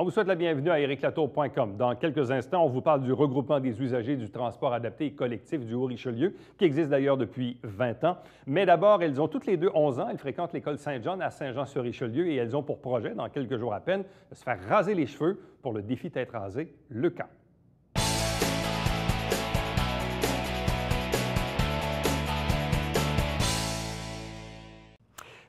On vous souhaite la bienvenue à ericlatour.com. Dans quelques instants, on vous parle du regroupement des usagers du transport adapté et collectif du Haut-Richelieu, qui existe d'ailleurs depuis 20 ans. Mais d'abord, elles ont toutes les deux 11 ans. Elles fréquentent l'école Saint-John à Saint-Jean-sur-Richelieu et elles ont pour projet, dans quelques jours à peine, de se faire raser les cheveux pour le défi tête rasée, le camp.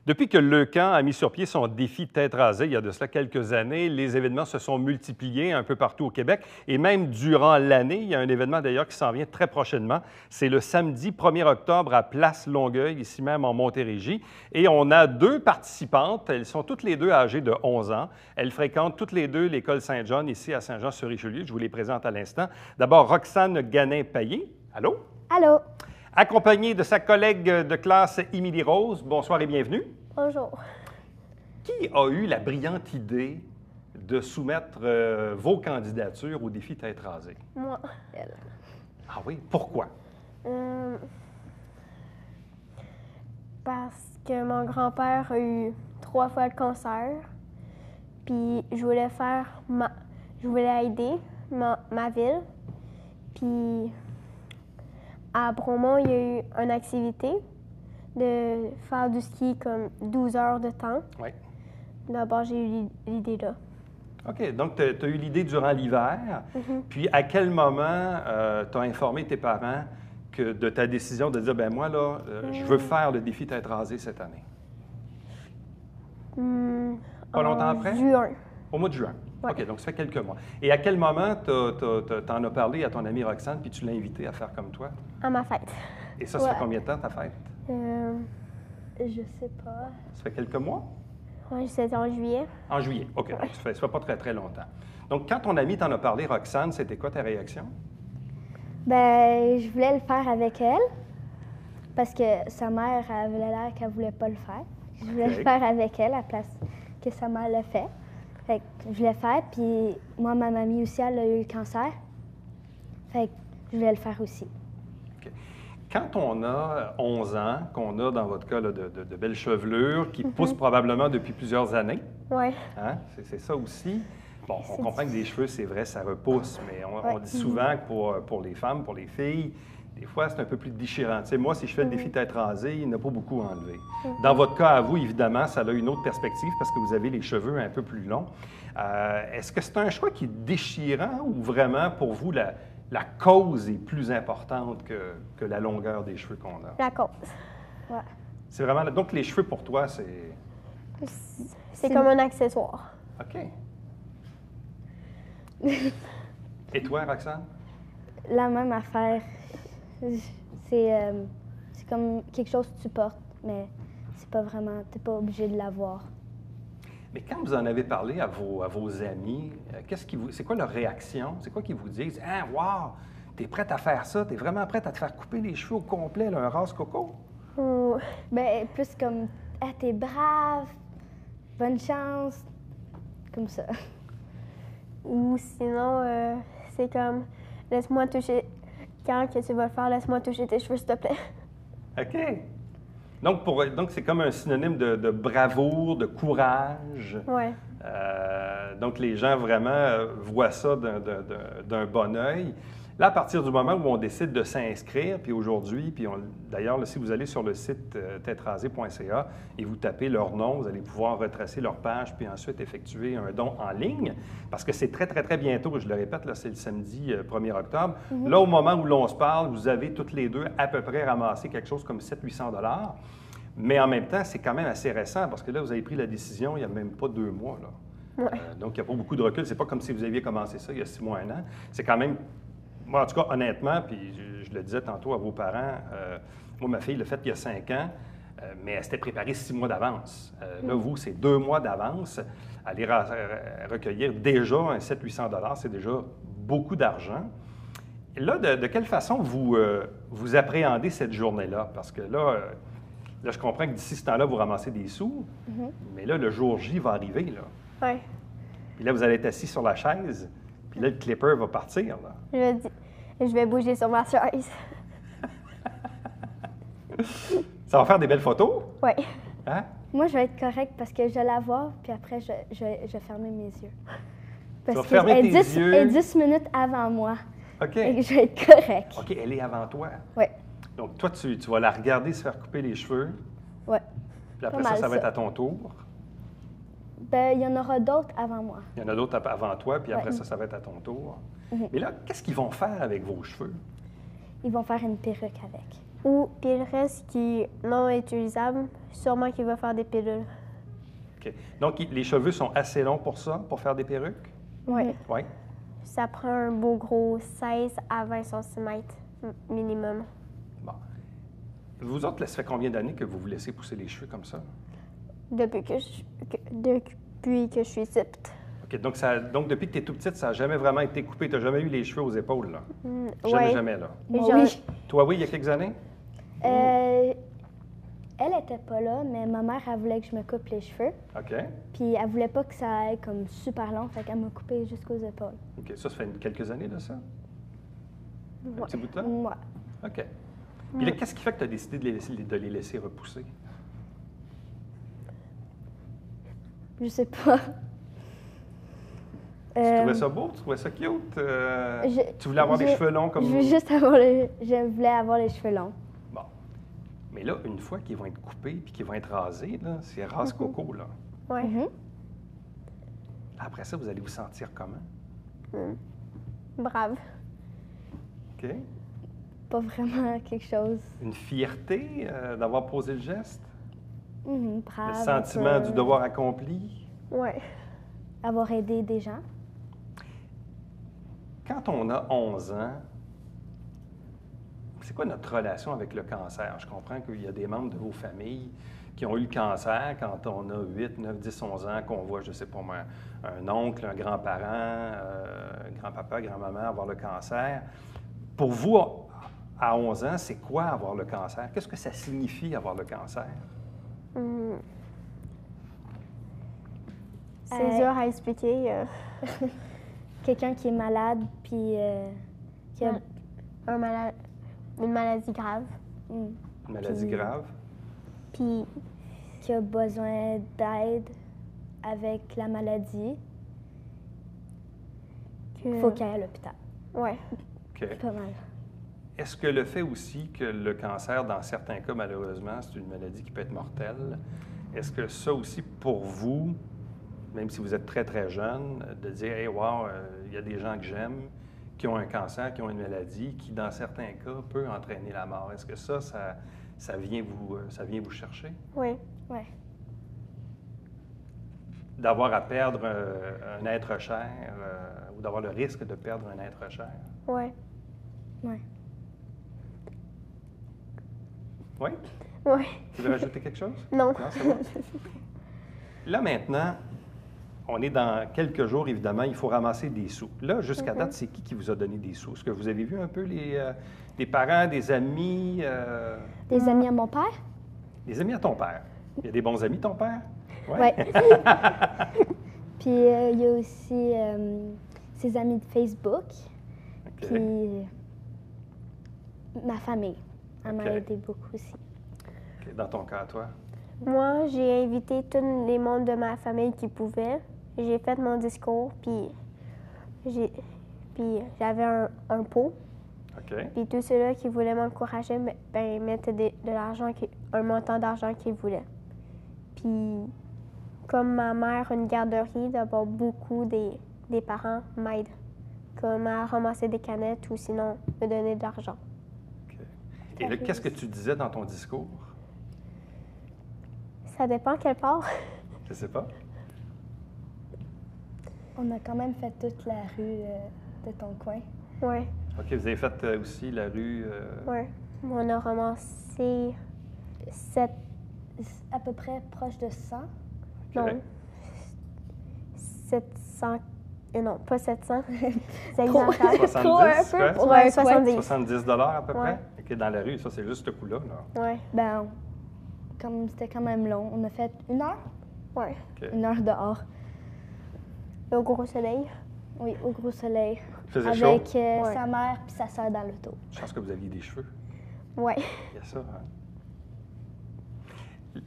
Depuis que Leucan a mis sur pied son défi tête rasée il y a de cela quelques années, les événements se sont multipliés un peu partout au Québec et même durant l'année. Il y a un événement d'ailleurs qui s'en vient très prochainement. C'est le samedi 1er octobre à Place Longueuil, ici même en Montérégie. Et on a deux participantes. Elles sont toutes les deux âgées de 11 ans. Elles fréquentent toutes les deux l'école Saint-John ici à Saint-Jean-sur-Richelieu. Je vous les présente à l'instant. D'abord, Roxane Ganin-Payet. Allô? Allô. Accompagnée de sa collègue de classe, Émilie Rose. Bonsoir et bienvenue. Bonjour. Qui a eu la brillante idée de soumettre vos candidatures au défi tête rasée? Moi. Elle. Ah oui? Pourquoi? Parce que mon grand-père a eu 3 fois le cancer. Puis je voulais aider ma ville. Puis à Bromont, il y a eu une activité de faire du ski comme 12 heures de temps. Oui. D'abord, j'ai eu l'idée là. OK. Donc, tu as eu l'idée durant l'hiver. Puis, à quel moment tu as informé tes parents de ta décision de dire, ben moi, là, je veux faire le défi tête rasée cette année? Pas longtemps après? Juin. Au mois de juin. Ouais. OK, donc ça fait quelques mois. Et à quel moment tu en as parlé à ton amie Roxane puis tu l'as invitée à faire comme toi? À ma fête. Et ça fait combien de temps ta fête? Je sais pas. Ça fait quelques mois? Oui, c'était en juillet. En juillet, OK. Donc, ça fait pas très, très longtemps. Donc, quand ton amie t'en a parlé, Roxane, c'était quoi ta réaction? Ben, je voulais le faire avec elle parce que sa mère avait l'air qu'elle voulait pas le faire. Je voulais le faire avec elle à la place que sa mère le fait. Fait que je voulais le faire, puis moi, ma mamie aussi, elle a eu le cancer. Fait que je voulais le faire aussi. OK. Quand on a 11 ans, qu'on a dans votre cas là, de belles chevelures qui poussent probablement depuis plusieurs années, Oui. hein? C'est ça aussi. Bon, on comprend que des cheveux, c'est vrai, ça repousse, mais on dit souvent que pour les femmes, pour les filles, des fois, c'est un peu plus déchirant. Tu sais, moi, si je fais le défi tête rasée, il n'a pas beaucoup enlevé. Dans votre cas, à vous, évidemment, ça a une autre perspective parce que vous avez les cheveux un peu plus longs. Est-ce que c'est un choix qui est déchirant ou vraiment, pour vous, la cause est plus importante que la longueur des cheveux qu'on a? La cause. Ouais. C'est vraiment... Donc, les cheveux, pour toi, c'est... C'est comme un accessoire. OK. Et toi, Roxane? La même affaire. C'est comme quelque chose que tu portes, mais c'est pas vraiment, t'es pas obligé de l'avoir. Mais quand vous en avez parlé à vos amis, c'est quoi leur réaction? C'est quoi qu'ils vous disent? « Ah, wow! T'es prête à faire ça? T'es vraiment prête à te faire couper les cheveux au complet, là, un rase-coco? » Ben, plus comme, ah, t'es brave, bonne chance, comme ça. Ou sinon, c'est comme, laisse-moi toucher, quand que tu vas le faire, laisse-moi toucher tes cheveux, s'il te plaît. OK. Donc c'est comme un synonyme de bravoure, de courage. Oui. Donc, les gens vraiment voient ça d'un bon œil. Là, à partir du moment où on décide de s'inscrire, puis aujourd'hui, d'ailleurs, si vous allez sur le site têterasée.ca et vous tapez leur nom, vous allez pouvoir retracer leur page, puis ensuite effectuer un don en ligne, parce que c'est très, très, très bientôt, je le répète, là, c'est le samedi 1er octobre. Là, au moment où l'on se parle, vous avez toutes les deux à peu près ramassé quelque chose comme 700-800 $. Mais en même temps, c'est quand même assez récent, parce que là, vous avez pris la décision il n'y a même pas 2 mois. Là. Ouais. Donc, il n'y a pas beaucoup de recul. C'est pas comme si vous aviez commencé ça il y a 6 mois, 1 an. C'est quand même... Moi, en tout cas, honnêtement, puis je le disais tantôt à vos parents, moi, ma fille l'a fait il y a 5 ans, mais elle s'était préparée 6 mois d'avance. Là, vous, c'est 2 mois d'avance. Aller recueillir déjà un 700-800 $, c'est déjà beaucoup d'argent. Et là, de quelle façon vous appréhendez cette journée-là? Parce que là, je comprends que d'ici ce temps-là, vous ramassez des sous, mais là, le jour J va arriver, là. Oui. Puis là, vous allez être assis sur la chaise, puis là, le clipper va partir, là. Je vais bouger sur ma chaise. Ça va faire des belles photos? Oui. Hein? Moi, je vais être correcte parce que je vais la voir, puis après, je vais fermer mes yeux. Parce vas fermer tes yeux. Elle est 10 minutes avant moi. OK. Et je vais être correct. OK, elle est avant toi. Oui. Donc, toi, tu vas la regarder se faire couper les cheveux. Oui. Puis après Pas mal ça va être ça. à ton tour. Ben, il y en aura d'autres avant moi. Il y en a d'autres avant toi, puis après Ouais. ça va être à ton tour. Mhm. Mais là, qu'est-ce qu'ils vont faire avec vos cheveux? Ils vont faire une perruque avec. Ou, puis le reste qui est non utilisable, sûrement qu'il va faire des pilules. OK. Donc, les cheveux sont assez longs pour ça, pour faire des perruques? Oui. Oui. Ça prend un beau gros 16 à 20 cm minimum. Bon. Vous autres, là, ça fait combien d'années que vous vous laissez pousser les cheveux comme ça? Depuis que je suis petite. OK. Donc depuis que tu es tout petite, ça n'a jamais vraiment été coupé. Tu n'as jamais eu les cheveux aux épaules, là? Ouais. Jamais, là. Moi, J'en- oui. Toi, oui, il y a quelques années? Elle était pas là, mais ma mère, elle voulait que je me coupe les cheveux. OK. Puis elle voulait pas que ça aille comme super long, fait qu'elle m'a coupé jusqu'aux épaules. OK. Ça fait quelques années de ça? Un Ouais. petit bout de temps? Moi. OK. Puis là, qu'est-ce qui fait que tu as décidé de les laisser repousser? Je sais pas. Tu trouvais ça beau? Tu trouvais ça cute? Tu voulais avoir des cheveux longs comme... Je voulais avoir les cheveux longs. Bon. Mais là, une fois qu'ils vont être coupés puis qu'ils vont être rasés, là, c'est rase-coco, là. Ouais. Mhm. Après ça, vous allez vous sentir comment? Brave. OK? Pas vraiment quelque chose. Une fierté d'avoir posé le geste? Brave. Le un sentiment peu. du devoir accompli? Ouais. Avoir aidé des gens. Quand on a 11 ans, c'est quoi notre relation avec le cancer? Je comprends qu'il y a des membres de vos familles qui ont eu le cancer quand on a 8, 9, 10, 11 ans, qu'on voit, je ne sais pas moi, un oncle, un grand-parent, grand-papa, grand-maman avoir le cancer. Pour vous, à 11 ans, c'est quoi avoir le cancer? Qu'est-ce que ça signifie avoir le cancer? C'est dur à expliquer. Quelqu'un qui est malade, puis qui a... Une maladie grave. Mm. Une maladie Puis- grave? Puis, qui a besoin d'aide avec la maladie. Il faut qu'il aille à l'hôpital. Ouais. OK. Pas mal. Est-ce que le fait aussi que le cancer, dans certains cas, malheureusement, c'est une maladie qui peut être mortelle, est-ce que ça aussi, pour vous, même si vous êtes très, très jeune, de dire « Hey, wow, il y a des gens que j'aime qui ont un cancer, qui ont une maladie, qui, dans certains cas, peut entraîner la mort. » Est-ce que ça vient vous chercher? Oui. Ouais. D'avoir à perdre un être cher ou d'avoir le risque de perdre un être cher? Ouais. Ouais. Oui? Ouais. Tu veux rajouter quelque chose? Non. Non, c'est bon. Là, maintenant, on est dans quelques jours, évidemment, il faut ramasser des sous. Là, jusqu'à date, c'est qui vous a donné des sous? Est-ce que vous avez vu un peu des parents, des amis? Des amis à mon père? Des amis à ton père. Il y a des bons amis, ton père? Ouais. Puis il y a aussi ses amis de Facebook. OK. Puis ma famille. Elle m'a OK. aidé beaucoup aussi. OK. Dans ton cas, toi? Moi, j'ai invité tous les membres de ma famille qui pouvaient. J'ai fait mon discours, puis j'avais un pot. OK. Puis tous ceux-là qui voulaient m'encourager, mettaient de l'argent, un montant d'argent qu'ils voulaient. Puis, comme ma mère a une garderie, d'abord beaucoup des parents m'aident, comme à ramasser des canettes ou sinon me donner de l'argent. OK. Et là, qu'est-ce que tu disais dans ton discours? Ça dépend quelle part. Je ne sais pas. On a quand même fait toute la rue de ton coin. Oui, OK, vous avez fait aussi la rue... oui. On a ramassé 7, À peu près proche de 100. non, 700, non, pas 700, c'est Trop. exagéré. 70, Trop un peu quoi? pour Ouais, un coin. 70. 70 à peu Ouais. près? OK, dans la rue, ça, c'est juste ce coup-là, là. Oui, Ben, comme c'était quand même long, on a fait 1 heure. oui. OK. 1 heure dehors. Au gros soleil. Oui, au gros soleil. Il faisait chaud? Avec Ouais. sa mère puis sa soeur dans l'auto. Je pense que vous aviez des cheveux. Oui. Il y a ça, hein?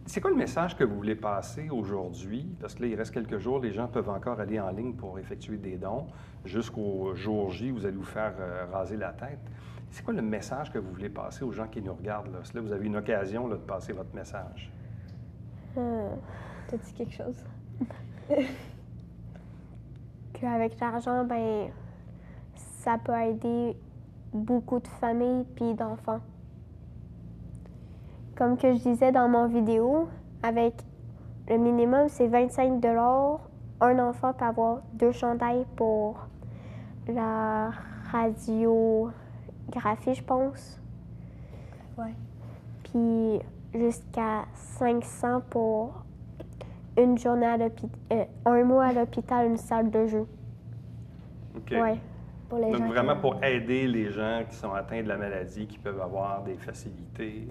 C'est quoi le message que vous voulez passer aujourd'hui? Parce que là, il reste quelques jours, les gens peuvent encore aller en ligne pour effectuer des dons. Jusqu'au jour J, vous allez vous faire raser la tête. C'est quoi le message que vous voulez passer aux gens qui nous regardent? Là? Là, vous avez une occasion là, de passer votre message. T'as dit quelque chose? Qu'avec l'argent, ben, ça peut aider beaucoup de familles puis d'enfants. Comme que je disais dans mon vidéo, avec le minimum, c'est 25 $. Un enfant peut avoir 2 chandails pour la radiographie, je pense. Ouais. Puis jusqu'à 500 pour une journée à l'hôpital, un mois à l'hôpital, une salle de jeu. OK. Ouais. Pour les Donc, gens vraiment qui- pour aider les gens qui sont atteints de la maladie, qui peuvent avoir des facilités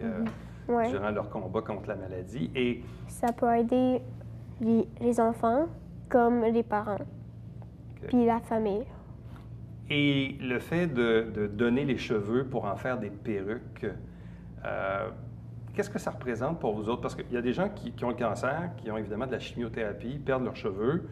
Ouais. durant leur combat contre la maladie. Et Ça peut aider les enfants comme les parents, puis la famille. Et le fait de donner les cheveux pour en faire des perruques, qu'est-ce que ça représente pour vous autres? Parce qu'il y a des gens qui ont le cancer, qui ont évidemment de la chimiothérapie, perdent leurs cheveux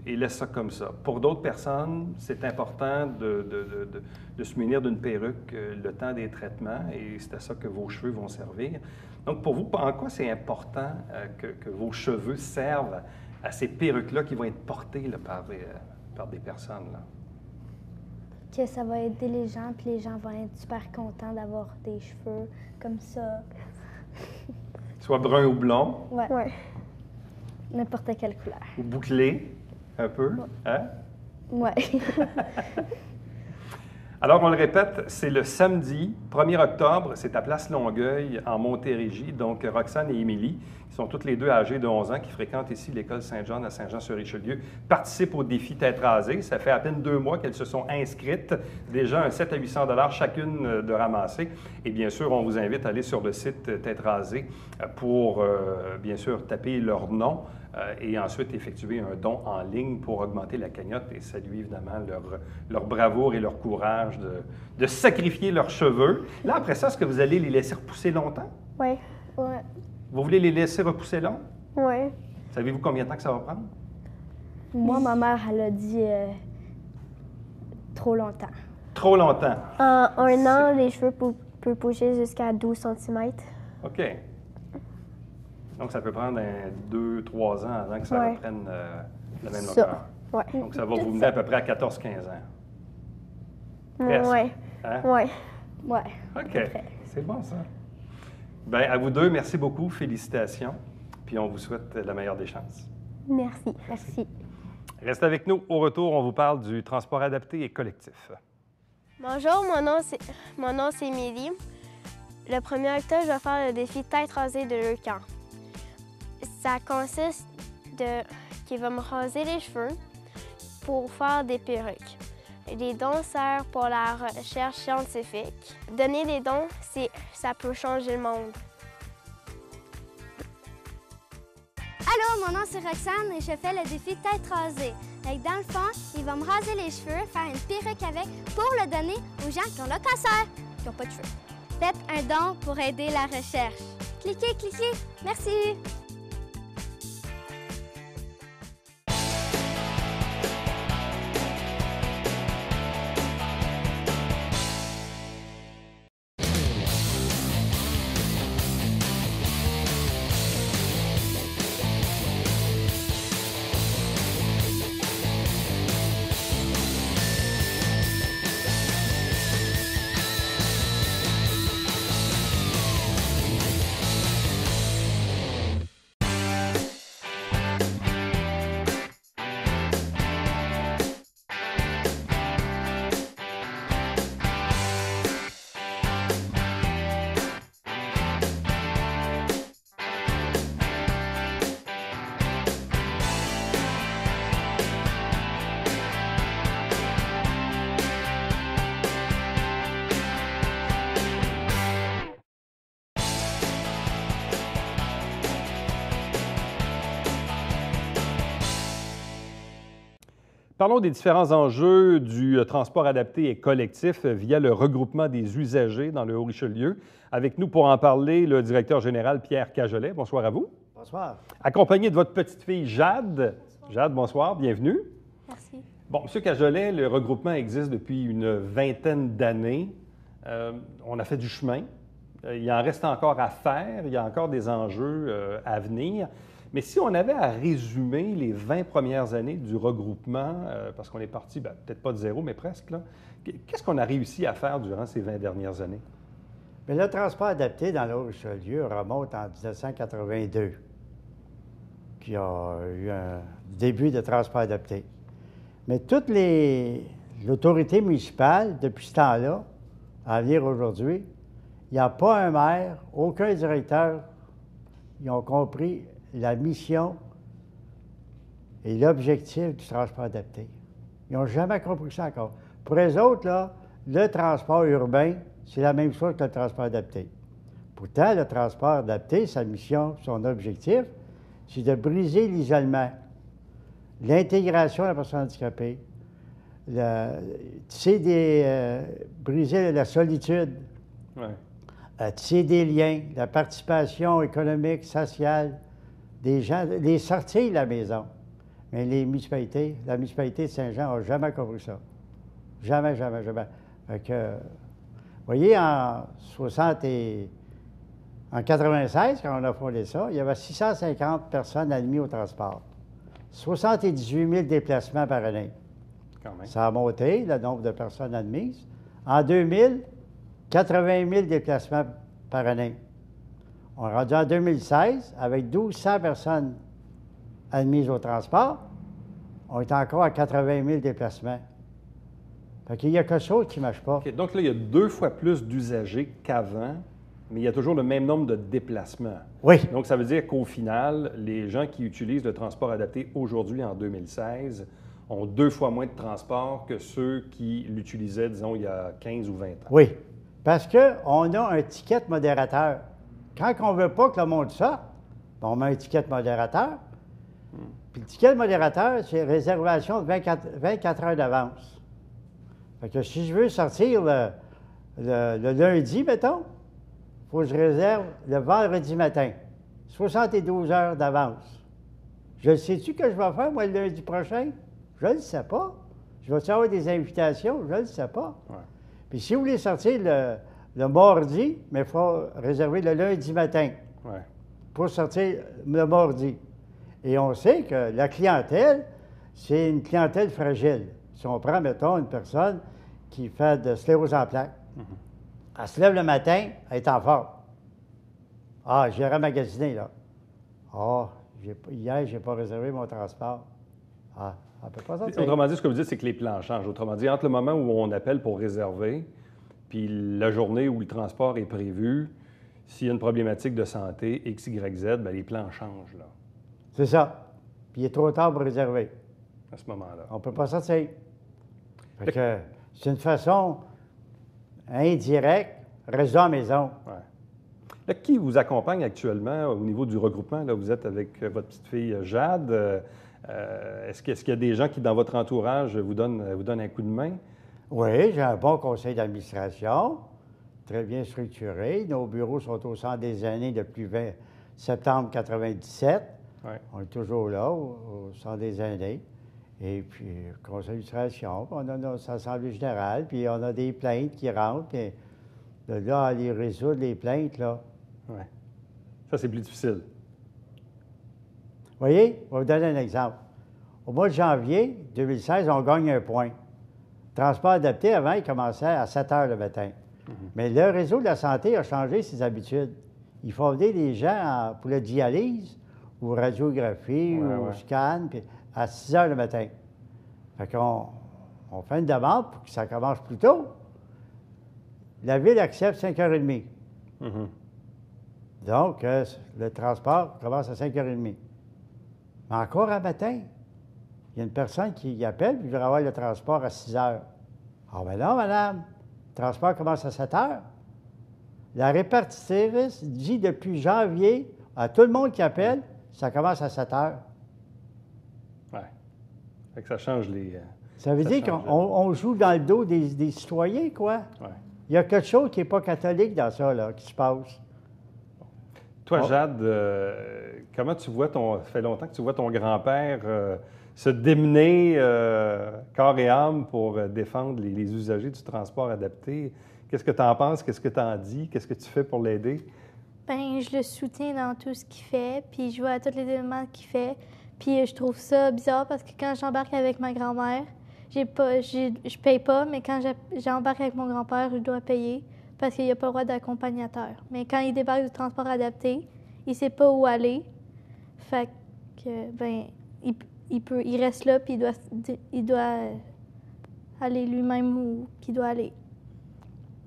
et laissent ça comme ça. Pour d'autres personnes, c'est important de se munir d'une perruque le temps des traitements et c'est à ça que vos cheveux vont servir. Donc, pour vous, en quoi c'est important que vos cheveux servent à ces perruques-là qui vont être portées là, par des personnes? Là? Que ça va aider les gens, puis les gens vont être super contents d'avoir des cheveux comme ça. Soit brun ou blond, Ouais. Ouais. N'importe quelle couleur. ou bouclé, un peu. Hein? Ouais. Alors, on le répète, c'est le samedi 1er octobre, c'est à Place Longueuil, en Montérégie. Donc, Roxane et Émilie, qui sont toutes les deux âgées de 11 ans, qui fréquentent ici l'école Saint-Jean à Saint-Jean-sur-Richelieu, participent au défi Tête rasée. Ça fait à peine 2 mois qu'elles se sont inscrites. Déjà, un 700 à 800 $ chacune de ramasser. Et bien sûr, on vous invite à aller sur le site Tête rasée pour, bien sûr, taper leur nom et ensuite effectuer un don en ligne pour augmenter la cagnotte et saluer évidemment leur bravoure et leur courage de sacrifier leurs cheveux. Là, après ça, est-ce que vous allez les laisser repousser longtemps? Ouais. Ouais. Vous voulez les laisser repousser long? Ouais. Savez-vous combien de temps que ça va prendre? Moi, ma mère, elle a dit trop longtemps. Trop longtemps. En un an, les cheveux peuvent bouger jusqu'à 12 cm. OK. Donc, ça peut prendre 2-3 ans avant que ça Ouais. reprenne la même Ça. longueur. Ouais. Donc, ça va vous mener à peu près à 14-15 ans. Presque. Ouais. Hein? Ouais. Ouais. OK. C'est bon, ça. Bien, à vous deux, merci beaucoup. Félicitations. Puis, on vous souhaite la meilleure des chances. Merci. Merci. Restez avec nous. Au retour, on vous parle du transport adapté et collectif. Bonjour, mon nom c'est Émilie. Le 1er octobre, je vais faire le défi Tête rasée de Leucan. Ça consiste qu'il va me raser les cheveux pour faire des perruques. Les dons servent pour la recherche scientifique. Donner des dons, ça peut changer le monde. Allô, mon nom c'est Roxane et je fais le défi Tête rasée. Dans le fond, il va me raser les cheveux, faire une perruque avec pour le donner aux gens qui ont le cancer, qui n'ont pas de cheveux. Faites un don pour aider la recherche. Cliquez, cliquez. Merci. Parlons des différents enjeux du transport adapté et collectif via le regroupement des usagers dans le Haut-Richelieu. Avec nous pour en parler, le directeur général Pierre Cajolet. Bonsoir à vous. Bonsoir. Accompagné de votre petite fille Jade. Bonsoir. Jade, bonsoir, bienvenue. Merci. Bon, M. Cajolet, le regroupement existe depuis une vingtaine d'années. On a fait du chemin. Il en reste encore à faire. Il y a encore des enjeux à venir. Mais si on avait à résumer les 20 premières années du regroupement, parce qu'on est parti, peut-être pas de zéro, mais presque, qu'est-ce qu'on a réussi à faire durant ces 20 dernières années? Bien, le transport adapté dans le Haut-Richelieu remonte en 1982, qui a eu un début de transport adapté. Mais toute l'autorité municipale, depuis ce temps-là, à venir aujourd'hui, il n'y a pas un maire, aucun directeur, ils ont compris la mission et l'objectif du transport adapté. Ils n'ont jamais compris ça encore. Pour eux autres, là, le transport urbain, c'est la même chose que le transport adapté. Pourtant, le transport adapté, sa mission, son objectif, c'est de briser l'isolement, l'intégration de la personne handicapée, briser la solitude, tisser des liens, la participation économique, sociale des gens, les sortir de la maison. Mais la municipalité de Saint-Jean n'a jamais compris ça. Jamais, jamais, jamais. Fait que, vous voyez, en 96, quand on a fondé ça, il y avait 650 personnes admises au transport. 78 000 déplacements par année. Quand même. Ça a monté, le nombre de personnes admises. En 2000, 80 000 déplacements par année. On est rendu en 2016, avec 1 200 personnes admises au transport, on est encore à 80 000 déplacements. Fait qu'il y a quelque chose qui ne marche pas. Okay, donc là, il y a 2 fois plus d'usagers qu'avant, mais il y a toujours le même nombre de déplacements. Oui. Donc, ça veut dire qu'au final, les gens qui utilisent le transport adapté aujourd'hui, en 2016, ont 2 fois moins de transport que ceux qui l'utilisaient, disons, il y a 15 ou 20 ans. Oui, parce qu'on a un ticket modérateur. Quand on ne veut pas que le monde sorte, on met un ticket modérateur. Puis le ticket modérateur, c'est réservation de 24 heures d'avance. Fait que si je veux sortir le lundi, mettons, il faut que je réserve le vendredi matin. 72 heures d'avance. Je sais-tu que je vais faire, moi, le lundi prochain? Je ne le sais pas. Je vais-tu avoir des invitations? Je ne le sais pas. Ouais. Puis si vous voulez sortir le mardi, mais il faut réserver le lundi matin pour sortir le mardi. Et on sait que la clientèle, c'est une clientèle fragile. Si on prend, mettons, une personne qui fait de sclérose en plaques, elle se lève le matin, elle est en forme. Ah, j'ai remagasiné, là. Ah, hier, je n'ai pas réservé mon transport. Ah, elle ne peut pas sortir. Autrement dit, ce que vous dites, c'est que les plans changent. Autrement dit, entre le moment où on appelle pour réserver, puis la journée où le transport est prévu, s'il y a une problématique de santé, X, Y, Z, bien, les plans changent, là. C'est ça. Puis il est trop tard pour réserver. À ce moment-là. On ne peut pas sortir. Fait que c'est une façon indirecte, reste à la maison. Ouais. Là, qui vous accompagne actuellement au niveau du regroupement? Là, vous êtes avec votre petite fille Jade. Est-ce qu'il y a des gens qui, dans votre entourage, vous donnent un coup de main? Oui, j'ai un bon conseil d'administration, très bien structuré. Nos bureaux sont au centre des années depuis septembre 1997. Ouais. On est toujours là, au centre des années. Et puis, conseil d'administration, on a notre assemblée générale, puis on a des plaintes qui rentrent, puis de là à aller résoudre les plaintes, là. Oui. Ça, c'est plus difficile. Vous voyez, je vais vous donner un exemple. Au mois de janvier 2016, on gagne un point. Transport adapté, avant, il commençait à 7 heures le matin. Mais le réseau de la santé a changé ses habitudes. Il faut aider les gens pour la dialyse, ou radiographie, ou scan, puis à 6 heures le matin. Fait qu'on fait une demande pour que ça commence plus tôt. La ville accepte 5h30. Donc, le transport commence à 5h30. Mais encore un matin, il y a une personne qui appelle, puis il veut avoir le transport à 6 heures. Ah, ben non, madame, le transport commence à 7 heures. La répartitrice dit depuis janvier à tout le monde qui appelle, ça commence à 7 heures. Oui. Fait que ça change les... Ça veut dire qu'on joue dans le dos des citoyens, quoi. Ouais. Il y a quelque chose qui n'est pas catholique dans ça, là, qui se passe. Toi, Jade, comment tu vois ça fait longtemps que tu vois ton grand-père se démener corps et âme pour défendre les usagers du transport adapté. Qu'est-ce que tu en penses? Qu'est-ce que tu en dis? Qu'est-ce que tu fais pour l'aider? Ben, je le soutiens dans tout ce qu'il fait, puis je vois tous les éléments qu'il fait. Puis je trouve ça bizarre parce que quand j'embarque avec ma grand-mère, je paye pas, mais quand j'embarque avec mon grand-père, je dois payer parce qu'il n'y a pas le droit d'accompagnateur. Mais quand il débarque du transport adapté, il sait pas où aller. Fait que, ben, il reste là, puis il doit aller lui-même où il doit aller.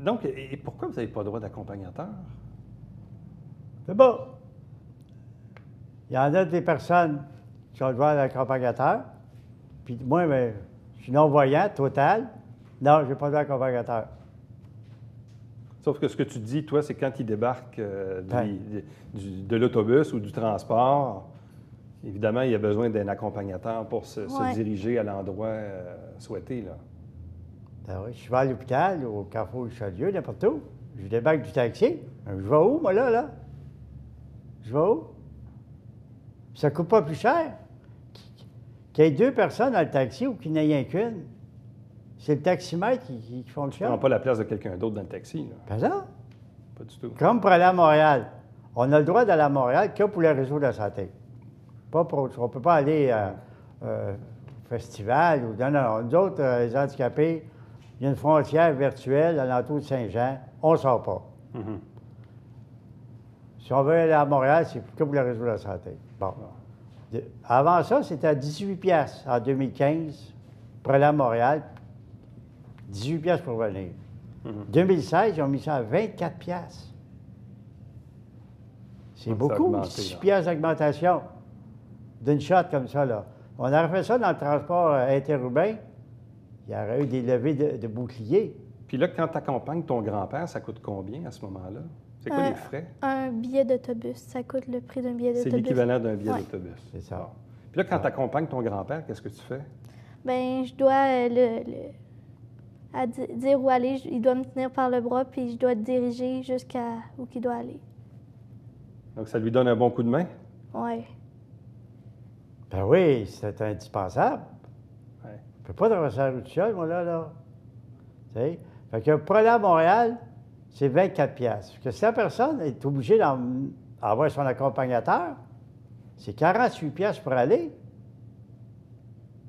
Donc, et pourquoi vous n'avez pas le droit d'accompagnateur? C'est bon. Il y en a des personnes qui ont le droit d'accompagnateur. Puis moi, ben, je suis non-voyant, total. Non, je n'ai pas le droit d'accompagnateur. Sauf que ce que tu dis, toi, c'est quand il débarque de l'autobus ou du transport, évidemment, il y a besoin d'un accompagnateur pour se diriger à l'endroit souhaité, là. Ben oui, je vais à l'hôpital, au Carrefour Richelieu, n'importe où. Je débarque du taxi. Je vais où, moi, là? Je vais où? Ça ne coûte pas plus cher. Qu'il y ait 2 personnes dans le taxi ou qu'il n'y en ait qu'une. C'est le taximètre qui fonctionne. Tu ne prends pas la place de quelqu'un d'autre dans le taxi, là. Ben non. Pas du tout. Comme pour aller à Montréal. On a le droit d'aller à Montréal que pour le réseau de la santé. Pas pour autre chose. On ne peut pas aller au festival ou... Non. Nous autres, les handicapés, il y a une frontière virtuelle à l'entour de Saint-Jean. On ne sort pas. Mm-hmm. Si on veut aller à Montréal, c'est que pour le réseau de la santé. Bon. Avant ça, c'était à 18 piastres en 2015 pour aller à Montréal. 18 piastres pour venir. En 2016, ils ont mis ça à 24 piastres. C'est beaucoup, 6 piastres d'augmentation d'une shot comme ça, là. On aurait fait ça dans le transport interurbain, il y aurait eu des levées de boucliers. Puis là, quand tu accompagnes ton grand-père, ça coûte combien à ce moment-là? C'est quoi les frais? Un billet d'autobus. Ça coûte le prix d'un billet d'autobus. C'est l'équivalent d'un billet d'autobus. C'est ça. Bon. Puis là, quand tu accompagnes ton grand-père, qu'est-ce que tu fais? Bien, je dois dire où aller. Il doit me tenir par le bras, puis je dois le diriger jusqu'à où il doit aller. Donc, ça lui donne un bon coup de main? Oui. Ben oui, c'est indispensable. Ouais. Je ne peux pas traverser la rue tout seul, moi, là. Tu sais? Fait que pour aller à Montréal, c'est 24 piastres. Parce que si la personne est obligée d'avoir son accompagnateur, c'est 48 piastres pour aller.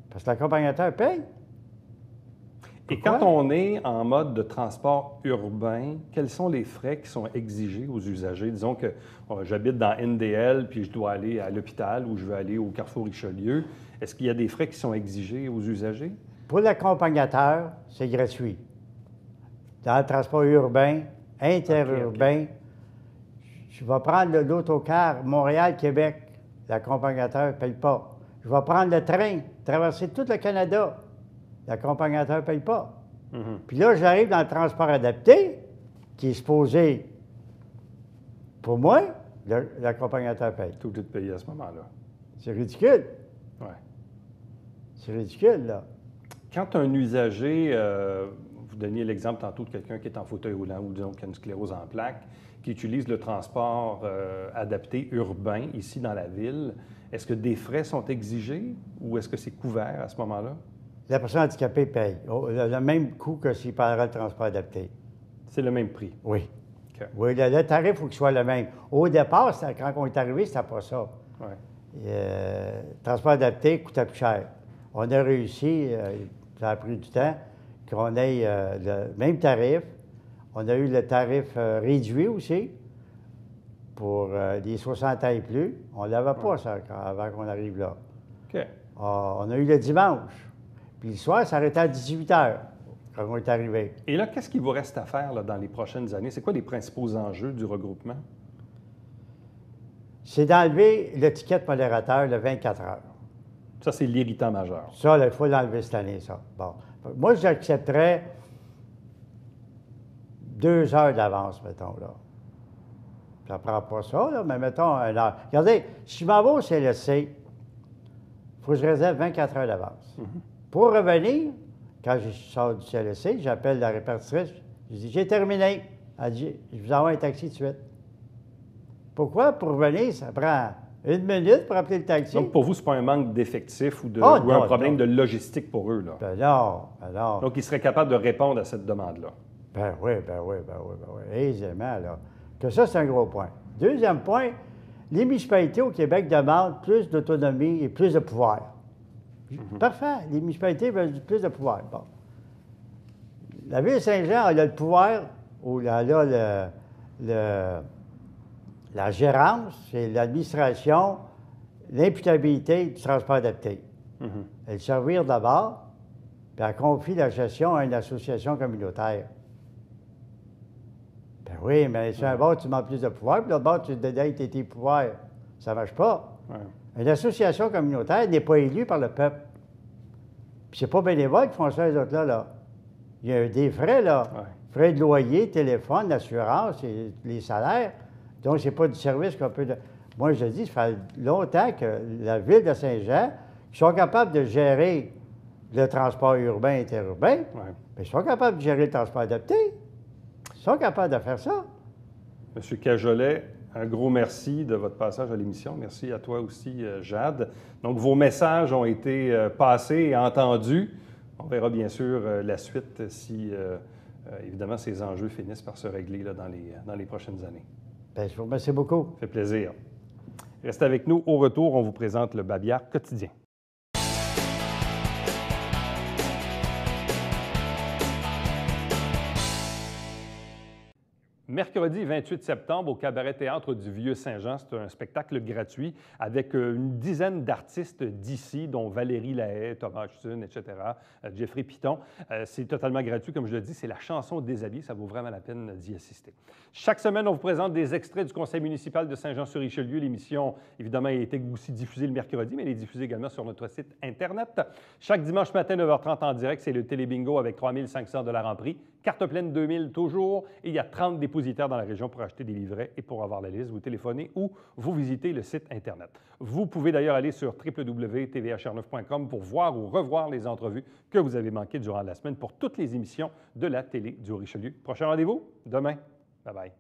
Parce que l'accompagnateur paye. Et quand on est en mode de transport urbain, quels sont les frais qui sont exigés aux usagers? Disons que j'habite dans NDL, puis je dois aller à l'hôpital ou je veux aller au Carrefour Richelieu. Est-ce qu'il y a des frais qui sont exigés aux usagers? Pour l'accompagnateur, c'est gratuit. Dans le transport urbain, interurbain, je vais prendre l'autocar Montréal-Québec, l'accompagnateur ne paye pas. Je vais prendre le train, traverser tout le Canada, l'accompagnateur ne paye pas. Mm-hmm. Puis là, j'arrive dans le transport adapté, qui est supposé, pour moi, l'accompagnateur paye. Tout de payer à ce moment-là. C'est ridicule. Oui. C'est ridicule, là. Quand un usager, vous donniez l'exemple tantôt de quelqu'un qui est en fauteuil roulant ou disons qui a une sclérose en plaques, qui utilise le transport adapté urbain ici dans la ville, est-ce que des frais sont exigés ou est-ce que c'est couvert à ce moment-là? La personne handicapée paye le même coût que s'il prendrait le transport adapté. C'est le même prix? Oui. Okay. Oui, le tarif, il faut qu'il soit le même. Au départ, quand on est arrivé, c'était pas ça. Ouais. Le transport adapté coûtait plus cher. On a réussi, ça a pris du temps, qu'on ait le même tarif. On a eu le tarif réduit aussi pour les 60 ans et plus. On n'avait pas ça avant qu'on arrive là. OK. On a eu le dimanche. Puis le soir, ça arrêtait à 18 h quand on est arrivé. Et là, qu'est-ce qu'il vous reste à faire là, dans les prochaines années? C'est quoi les principaux enjeux du regroupement? C'est d'enlever l'étiquette modérateur le 24 heures. Ça, c'est l'irritant majeur. Ça, il faut l'enlever cette année, ça. Bon. Moi, j'accepterais 2 heures d'avance, mettons, là. Ça prend pas ça, là, mais mettons 1 heure. Regardez, si je m'en vais au CLSC, il faut que je réserve 24 heures d'avance. Pour revenir, quand je sors du CLSC, j'appelle la répartitrice, je dis « J'ai terminé ». Elle dit « Je vous envoie un taxi tout de suite ». Pourquoi? Pour revenir, ça prend 1 minute pour appeler le taxi. Donc, pour vous, ce n'est pas un manque d'effectifs ou, ou non, un problème non. de logistique pour eux, là? Ben non. Donc, ils seraient capables de répondre à cette demande-là? Ben oui, aisément, là. Que ça, c'est un gros point. Deuxième point, les municipalités au Québec demandent plus d'autonomie et plus de pouvoir. Parfait, les municipalités veulent plus de pouvoir. Bon. La Ville de Saint-Jean, elle a le pouvoir, ou elle a la gérance, c'est l'administration, l'imputabilité du transport adapté. Elle servir d'abord, puis elle confie la gestion à une association communautaire. Ben oui, mais sur un bord, tu demandes plus de pouvoir, puis l'autre bord, tu dédaies tes pouvoirs. Ça ne marche pas. Ouais. Une association communautaire n'est pas élue par le peuple. Puis c'est pas bénévole qui font ça, les autres là. Il y a des frais, là. Ouais. Frais de loyer, téléphone, l'assurance, et les salaires. Donc, c'est pas du service qu'on peut... Moi, je dis, ça fait longtemps que la Ville de Saint-Jean, qui sont capables de gérer le transport urbain et interurbain, mais ils sont capables de gérer le transport adapté. Ils sont capables de faire ça. Monsieur Cajolet, un gros merci de votre passage à l'émission. Merci à toi aussi, Jade. Donc, vos messages ont été passés et entendus. On verra bien sûr la suite si, évidemment, ces enjeux finissent par se régler là, dans les prochaines années. Bien, je vous remercie beaucoup. Ça fait plaisir. Restez avec nous. Au retour, on vous présente le Babillard quotidien. Mercredi 28 septembre, au Cabaret Théâtre du Vieux-Saint-Jean, c'est un spectacle gratuit avec une dizaine d'artistes d'ici, dont Valérie Lahaye, Thomas Hudson, etc., Jeffrey Piton. C'est totalement gratuit, comme je le dis, c'est la chanson déshabillée, ça vaut vraiment la peine d'y assister. Chaque semaine, on vous présente des extraits du conseil municipal de Saint-Jean-sur-Richelieu. L'émission, évidemment, a été aussi diffusée le mercredi, mais elle est diffusée également sur notre site Internet. Chaque dimanche matin, 9h30 en direct, c'est le Télébingo avec 3 500 $ en prix. Carte pleine 2000 toujours. Et il y a 30 dépositaires dans la région pour acheter des livrets et pour avoir la liste. Vous téléphonez ou vous visitez le site Internet. Vous pouvez d'ailleurs aller sur www.tvhr9.com pour voir ou revoir les entrevues que vous avez manquées durant la semaine pour toutes les émissions de la télé du Richelieu. Prochain rendez-vous, demain. Bye-bye.